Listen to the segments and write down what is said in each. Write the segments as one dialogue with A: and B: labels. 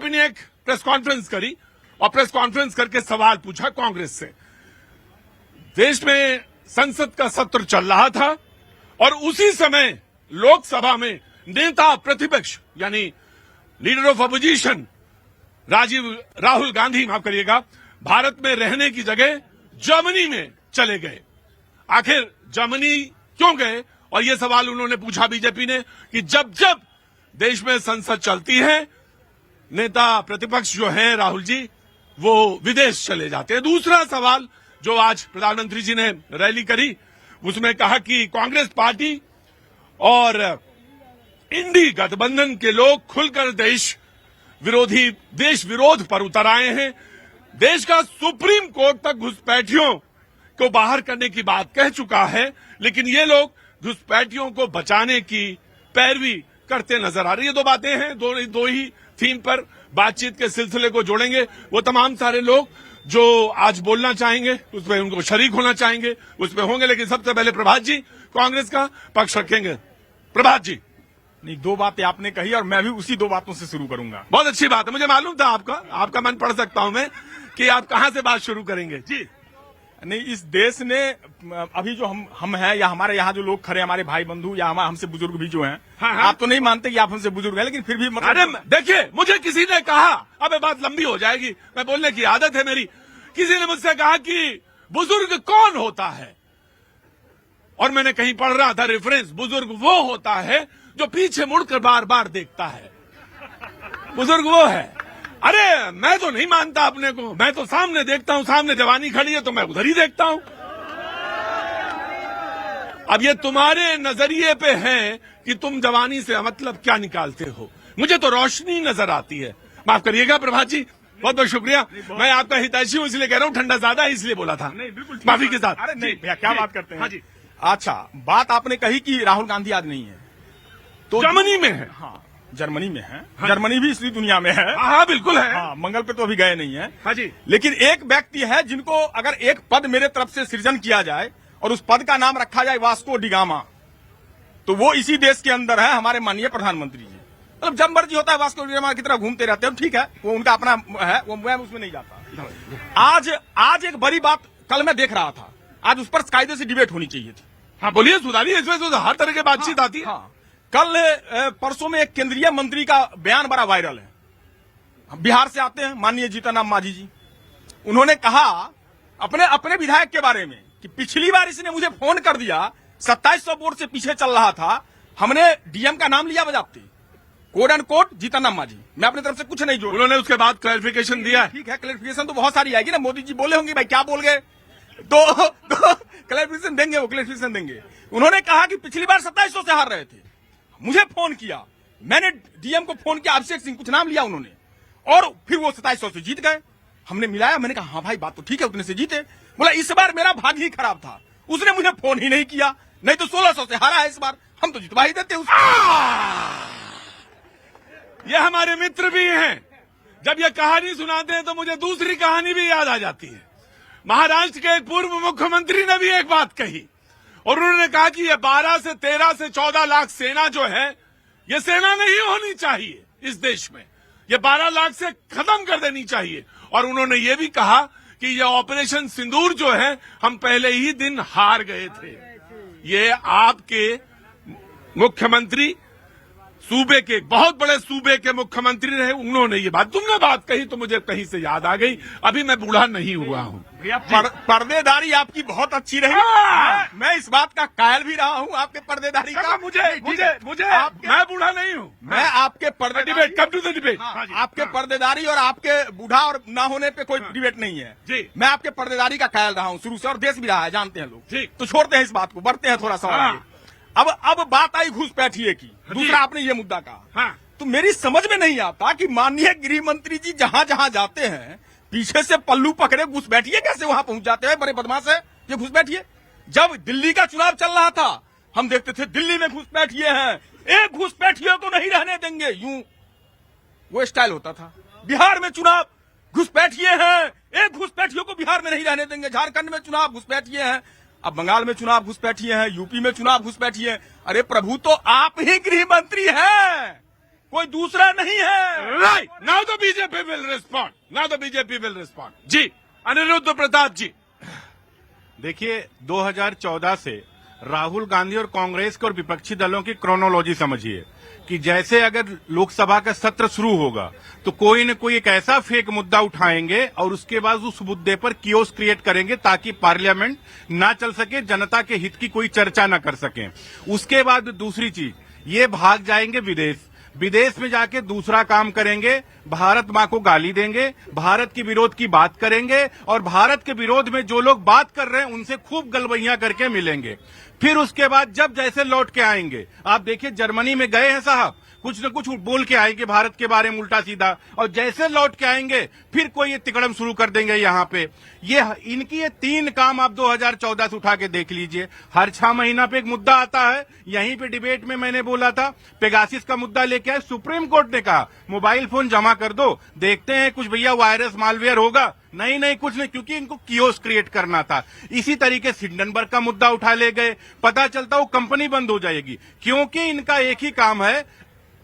A: BJP ने एक press conference करी और प्रेस कॉन्फ्रेंस करके सवाल पूछा कांग्रेस से। देश में संसद का सत्र चल रहा था और उसी समय लोकसभा में नेता प्रतिपक्ष यानी leader of opposition Rahul Gandhi, माफ करिएगा, भारत में रहने की जगह जर्मनी में चले गए। आखिर जर्मनी क्यों गए? और ये सवाल उन्होंने पूछा बीजेपी ने कि जब जब देश में संसद चलती है, नेता प्रतिपक्ष जो हैं राहुल जी, वो विदेश चले जाते हैं। दूसरा सवाल जो आज प्रधानमंत्री जी ने रैली करी, उसमें कहा कि कांग्रेस पार्टी और इंडी गठबंधन के लोग खुलकर देश विरोध पर उतर आए हैं। देश का सुप्रीम कोर्ट तक घुसपैठियों को बाहर करने की बात कह चुका है, लेकिन ये लोग घुसपैठियों को बचाने की पैरवी करते नजर आ रही है। दो बातें हैं, दो ही थीम पर बातचीत के सिलसिले को जोड़ेंगे। वो तमाम सारे लोग जो आज बोलना चाहेंगे, उसमें उनको शरीक होना चाहेंगे, उसमें होंगे। लेकिन सबसे पहले प्रभात जी कांग्रेस का पक्ष रखेंगे। प्रभात जी।
B: नहीं, दो बातें आपने कही और मैं भी उसी दो बातों से शुरू करूंगा।
A: बहुत अच्छी बात है, मुझे मालूम था आपका मन पढ़ सकता हूं मैं कि आप कहां से बात शुरू करेंगे। जी
B: नहीं, इस देश ने अभी जो हम हैं या हमारे यहाँ जो लोग खड़े, हमारे भाई बंधु या हमसे बुजुर्ग भी जो हैं,
A: हाँ।
B: आप तो नहीं मानते कि आप हमसे बुजुर्ग हैं, लेकिन फिर भी
A: अरे देखिए, मुझे किसी ने कहा, अब ये बात लंबी हो जाएगी, मैं बोलने की आदत है मेरी, किसी ने मुझसे कहा कि बुजुर्ग कौन होता है, और मैंने कहीं पढ़ रहा था रेफरेंस, बुजुर्ग वो होता है जो पीछे मुड़कर बार बार देखता है, बुजुर्ग वो है। अरे मैं तो नहीं मानता अपने को, मैं तो सामने देखता हूं, सामने जवानी खड़ी है तो मैं उधर ही देखता हूं। अब ये तुम्हारे नजरिए पे है कि तुम जवानी से मतलब क्या निकालते हो, मुझे तो रोशनी नजर आती है। माफ करिएगा प्रभात जी, बहुत बहुत शुक्रिया। मैं आपका हितैषी हूं इसलिए कह रहा हूं, ठंडा ज्यादा है इसलिए बोला था।
B: नहीं, बिल्कुल
A: माफी के साथ।
B: अरे नहीं भैया, क्या बात करते हैं।
A: हाँ जी।
B: अच्छा, बात आपने कही कि राहुल गांधी आज नहीं है, तो
A: जर्मनी में है।
B: हाँ, जर्मनी में है।
A: हाँ,
B: जर्मनी भी इसी दुनिया में है।
A: हाँ बिल्कुल है।
B: हाँ, मंगल पे तो अभी गए नहीं है।
A: हाँ जी।
B: लेकिन एक व्यक्ति है जिनको अगर एक पद मेरे तरफ से सृजन किया जाए और उस पद का नाम रखा जाए वास्को डिगामा, तो वो इसी देश के अंदर है, हमारे माननीय प्रधानमंत्री जी। मतलब जब मर्जी होता है वास्को डिगामा की तरह घूमते रहते हैं, ठीक है, वो उनका अपना है, वो मैं उसमें नहीं जाता। आज एक बड़ी बात कल मैं देख रहा था, आज उस पर कायदे से डिबेट होनी चाहिए थी।
A: हाँ बोलिए, सुधारिए, इसमें तो हर तरह की बातचीत आती है।
B: हाँ, कल परसों में एक केंद्रीय मंत्री का बयान बड़ा वायरल है, बिहार से आते हैं माननीय जीतन राम मांझी जी। उन्होंने कहा अपने विधायक के बारे में कि पिछली बार इसने मुझे फोन कर दिया, 2700 वोट से पीछे चल रहा था, हमने डीएम का नाम लिया बजाते, code and code Jitan Ram Manjhi. मैं अपनी तरफ से कुछ नहीं जोड़ा।
A: उन्होंने उसके बाद क्लैरिफिकेशन दिया।
B: ठीक है, क्लैरिफिकेशन तो बहुत सारी आएगी ना, मोदी जी बोले होंगे भाई क्या बोल गए, तो क्लैरिफिकेशन देंगे, वो क्लैरिफिकेशन देंगे। उन्होंने कहा कि पिछली बार 2700 से हार रहे थे, मुझे फोन किया, मैंने डीएम को फोन किया, अभिषेक सिंह कुछ नाम लिया उन्होंने, और फिर वो 2700 से जीत गए। हमने मिलाया, मैंने कहा हाँ भाई बात तो ठीक है, उतने से जीते। बोला इस बार मेरा भाग्य ही खराब था, उसने मुझे फोन ही नहीं किया, नहीं तो 1600 से हारा है इस बार, हम तो जितवा ही देते उसको।
A: ये हमारे मित्र भी हैं, जब ये कहानी सुनाते हैं तो मुझे दूसरी कहानी भी याद आ जाती है। महाराष्ट्र के एक पूर्व मुख्यमंत्री ने भी एक बात कही, और उन्होंने कहा कि ये 12 से 13 से 14 लाख सेना जो है, ये सेना नहीं होनी चाहिए इस देश में, ये 12 लाख से खत्म कर देनी चाहिए। और उन्होंने ये भी कहा कि ये ऑपरेशन सिंदूर जो है, हम पहले ही दिन हार गए थे। ये आपके मुख्यमंत्री, सूबे के, बहुत बड़े सूबे के मुख्यमंत्री रहे, उन्होंने ये बात, तुमने बात कही तो मुझे कहीं से याद आ गई। अभी मैं बूढ़ा नहीं हुआ हूं।
B: पर्देदारी आपकी बहुत अच्छी रही। मैं इस बात का कायल भी रहा हूं आपके पर्देदारी का।
A: मुझे मैं बूढ़ा नहीं हूं।
B: मैं आपके
A: debate, come to the debate.
B: आपके पर्देदारी और आपके बूढ़ा और ना होने पे कोई डिबेट नहीं है
A: जी।
B: मैं आपके पर्देदारी का कायल रहा हूं शुरू से, और देश भी रहा है, जानते हैं लोग।
A: ठीक,
B: तो छोड़ते हैं इस बात को, बढ़ते हैं थोड़ा सा आगे। अब बात आई घुसपैठिए की। दूसरा आपने ये मुद्दा कहा,
A: हाँ।
B: तो मेरी समझ में नहीं आता कि माननीय गृह मंत्री जी जहां जहां जाते हैं, पीछे से पल्लू पकड़े घुसपैठिए कैसे वहां पहुंच जाते हैं, बड़े बदमाश है ये घुसपैठिए। जब दिल्ली का चुनाव चल रहा था, हम देखते थे दिल्ली में घुसपैठिए हैं, एक घुसपैठिए को नहीं रहने देंगे, यूं वो स्टाइल होता था। बिहार में चुनाव, घुसपैठिए हैं, एक घुसपैठियों को बिहार में नहीं रहने देंगे। झारखंड में चुनाव, घुसपैठिए हैं। अब बंगाल में चुनाव, घुसपैठिए हैं। यूपी में चुनाव, घुसपैठिए हैं। अरे प्रभु, तो आप ही गृह मंत्री हैं, कोई दूसरा नहीं है।
A: Right, now the BJP will respond, now the BJP will respond. जी अनिरुद्ध प्रताप जी।
C: देखिए 2014 से राहुल गांधी और कांग्रेस के और विपक्षी दलों की क्रोनोलॉजी समझिए कि जैसे अगर लोकसभा का सत्र शुरू होगा तो कोई न कोई एक ऐसा फेक मुद्दा उठाएंगे और उसके बाद उस मुद्दे पर कियोस क्रिएट करेंगे ताकि पार्लियामेंट ना चल सके, जनता के हित की कोई चर्चा ना कर सके। उसके बाद दूसरी चीज, ये भाग जाएंगे विदेश में जाके दूसरा काम करेंगे, भारत माँ को गाली देंगे, भारत के विरोध की बात करेंगे और भारत के विरोध में जो लोग बात कर रहे हैं उनसे खूब गलबैयां करके मिलेंगे। फिर उसके बाद जब जैसे लौट के आएंगे, आप देखिए जर्मनी में गए हैं साहब, कुछ न कुछ बोल के आएंगे भारत के बारे में उल्टा सीधा, और जैसे लौट के आएंगे फिर कोई ये तिकड़म शुरू कर देंगे यहाँ पे। इनकी ये 3 काम आप 2014 से उठा के देख लीजिए। हर 6 महीना पे एक मुद्दा आता है। यहीं पे डिबेट में मैंने बोला था, पेगासिस का मुद्दा लेके आए, सुप्रीम कोर्ट ने कहा मोबाइल फोन जमा कर दो, देखते हैं कुछ भैया वायरस मालवेयर होगा। नहीं कुछ नहीं, क्योंकि इनको कियोस क्रिएट करना था। इसी तरीके से हिंडनबर्ग का मुद्दा उठा ले गए, पता चलता वो कंपनी बंद हो जाएगी, क्योंकि इनका एक ही काम है,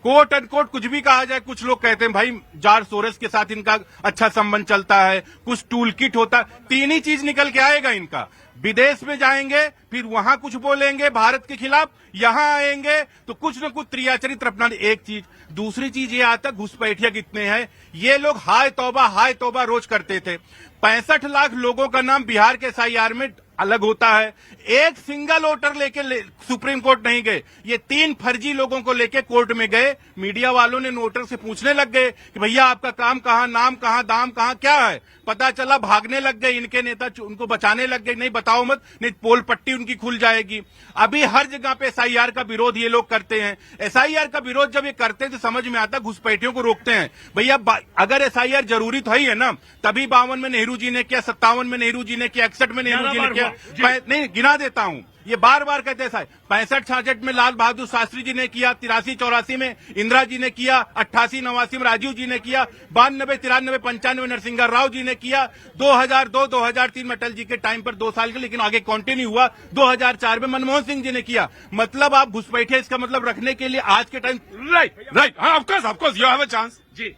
C: कोट एंड कोट कुछ भी कहा जाए। कुछ लोग कहते हैं भाई जॉर्ज सोरोस के साथ इनका अच्छा संबंध चलता है, कुछ टूल किट होता है। 3 ही चीज निकल के आएगा इनका। विदेश में जाएंगे फिर वहां कुछ बोलेंगे भारत के खिलाफ, यहां आएंगे तो कुछ न कुछ त्रियाचरित्र अपना। एक चीज, दूसरी चीज ये आता घुसपैठिया कितने हैं ये लोग, हाय तौबा रोज करते थे। 65 लाख लोगों का नाम बिहार के SIR में अलग होता है। एक सिंगल वोटर लेके सुप्रीम कोर्ट नहीं गए, ये 3 फर्जी लोगों को लेके कोर्ट में गए। मीडिया वालों ने वोटर से पूछने लग गए कि भैया आपका काम कहाँ, नाम कहाँ, दाम कहाँ, क्या है। पता चला भागने लग गए इनके नेता, उनको बचाने लग गए, नहीं बताओ मत, नहीं पोल पट्टी उनकी खुल जाएगी। अभी हर जगह पे SIR का विरोध ये लोग करते हैं। SIR का विरोध जब ये करते हैं तो समझ में आता घुसपैठियों को रोकते हैं। भैया अगर SIR जरूरी तो है ना, तभी 52 में नेहरू जी ने किया, 57 में नेहरू जी ने किया, 61 में नेहरू जी ने किया। नहीं गिना देता हूं, ये बार बार कहते हैं। 65-66 में लाल बहादुर शास्त्री जी ने किया, 83-84 में इंदिरा जी ने किया, 88-89 में राजीव जी ने किया, 92-93-95 नरसिंह राव जी ने किया, 2002-2003 में अटल जी के टाइम पर 2 साल के, लेकिन आगे कंटिन्यू हुआ, 2004 में मनमोहन सिंह जी ने किया। मतलब आप घुसपैठे इसका मतलब रखने के लिए आज के टाइम।
A: राइट, हाँ of course you have a chance. जी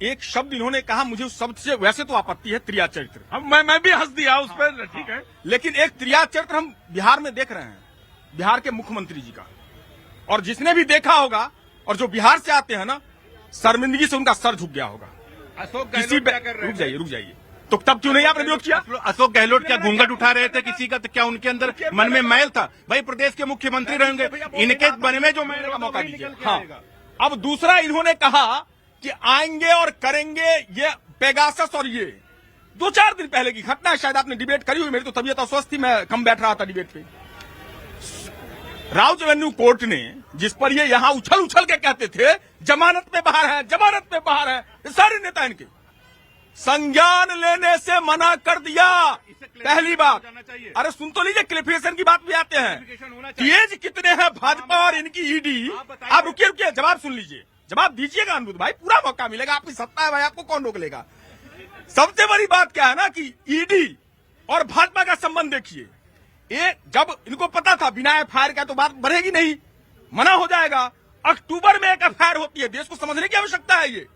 B: एक शब्द इन्होंने कहा, मुझे उस शब्द से वैसे तो आपत्ति है, त्रियाचरित्र।
A: अब मैं भी हंस दिया उस पर, ठीक है।
B: लेकिन एक त्रियाचरित्र हम बिहार में देख रहे हैं, बिहार के मुख्यमंत्री जी का। और जिसने भी देखा होगा और जो बिहार से आते हैं ना, शर्मिंदगी से उनका सर झुक गया होगा।
C: अशोक
B: किसी
C: गहलोत
B: रुक जाइए तो तब क्यों नहीं आपने विरोध किया?
C: अशोक गहलोत क्या घूंघट उठा रहे थे किसी का? तो क्या उनके अंदर मन में मैल था? भाई प्रदेश के मुख्यमंत्री रहेंगे, इनके मन में जो मैल का
B: मौका दीजिए। हाँ, अब दूसरा इन्होंने कहा कि आएंगे और करेंगे, ये पेगासस। और ये 2-4 दिन पहले की घटना है, शायद आपने डिबेट करी हुई। मेरी तो तबीयत अस्वस्थ थी, मैं कम बैठ रहा था डिबेट पे। राउज एवेन्यू कोर्ट ने, जिस पर ये यहां उछल के कहते थे जमानत पे बाहर है, जमानत पे बाहर है, ये सारे नेता इनके, संज्ञान लेने से मना कर दिया। पहली बात, अरे सुन तो लीजिए, क्लिफिकेशन की बात भी आते हैं। तेज कितने हैं भाजपा और इनकी ईडी। आप रुकिए, जवाब सुन लीजिए, जवाब दीजिएगा अनिरुद्ध भाई, पूरा मौका मिलेगा, आपकी सत्ता है भाई, आपको कौन रोक लेगा। सबसे बड़ी बात क्या है ना कि ईडी और भाजपा का संबंध देखिए। जब इनको पता था बिना FIR का तो बात बढ़ेगी नहीं, मना हो जाएगा। अक्टूबर में एक FIR होती है, देश को समझने की आवश्यकता है। ये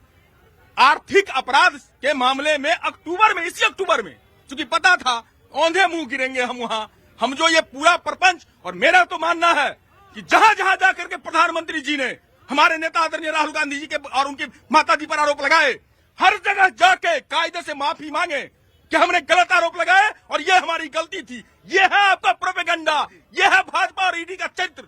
B: आर्थिक अपराध के मामले में अक्टूबर में, इसी अक्टूबर में, चूंकि पता था औंधे मुंह गिरेंगे हम वहां, हम जो ये पूरा प्रपंच। और मेरा तो मानना है कि जहां जहां जाकर के प्रधानमंत्री जी ने हमारे नेता आदरणीय राहुल गांधी जी के और उनकी माता जी पर आरोप लगाए, हर जगह जाके कायदे से माफी मांगे कि हमने गलत आरोप लगाए और ये हमारी गलती थी। ये है आपका प्रोपेगेंडा, ये है भाजपा और ईडी का चरित्र।